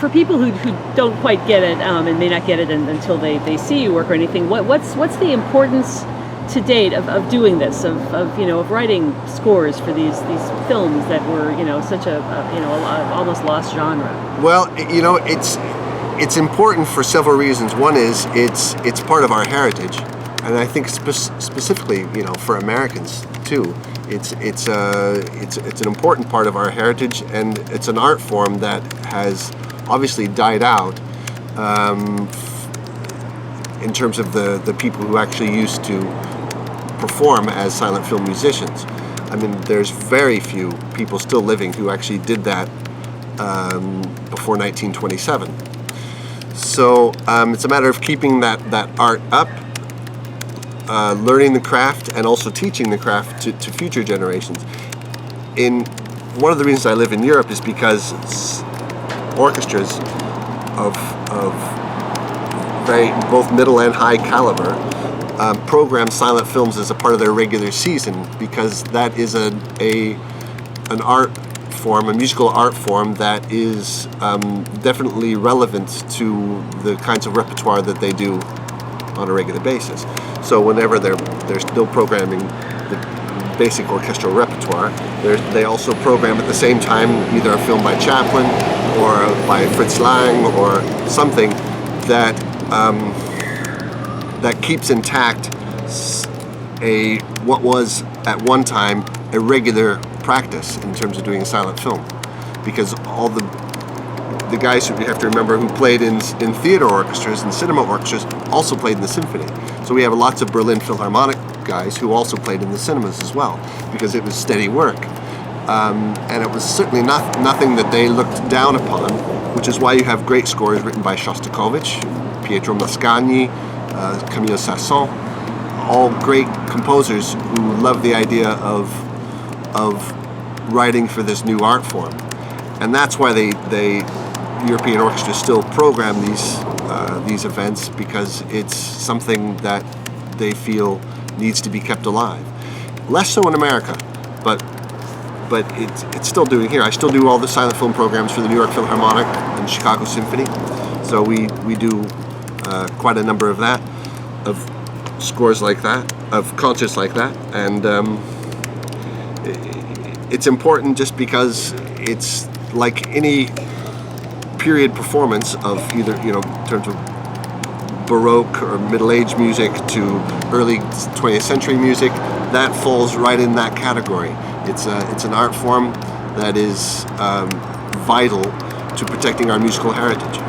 for people who don't quite get it and may not get it until they see you work or anything, what's the importance to date of doing this, of writing scores for these films that were such a almost lost genre? Well, it's important for several reasons. One is it's part of our heritage, and I think specifically for Americans too. It's an important part of our heritage, and it's an art form that has obviously died out in terms of the people who actually used to perform as silent film musicians. I mean, there's very few people still living who actually did that before 1927. So it's a matter of keeping that art up, learning the craft, and also teaching the craft to future generations. One of the reasons I live in Europe is because orchestras of very both middle and high caliber program silent films as a part of their regular season, because that is an art form, a musical art form that is definitely relevant to the kinds of repertoire that they do on a regular basis. So whenever they're still programming the basic orchestral repertoire, they also program at the same time either a film by Chaplin or by Fritz Lang or something that that keeps intact what was at one time a regular practice in terms of doing a silent film, because all the guys who you have to remember who played in theater orchestras and cinema orchestras also played in the symphony. So we have lots of Berlin Philharmonic guys who also played in the cinemas as well, because it was steady work, and it was certainly nothing that they looked down upon, which is why you have great scores written by Shostakovich, Pietro Mascagni, Camille Saint-Saëns, all great composers who love the idea of writing for this new art form. And that's why they European orchestras still program these events, because it's something that they feel needs to be kept alive. Less so in America, but it's still doing here. I still do all the silent film programs for the New York Philharmonic and Chicago Symphony, so we do quite a number of scores like that, of concerts like that, and it's important just because it's like any period performance of either, in terms of Baroque or Middle Age music to early 20th century music, that falls right in that category. It's an art form that is vital to protecting our musical heritage.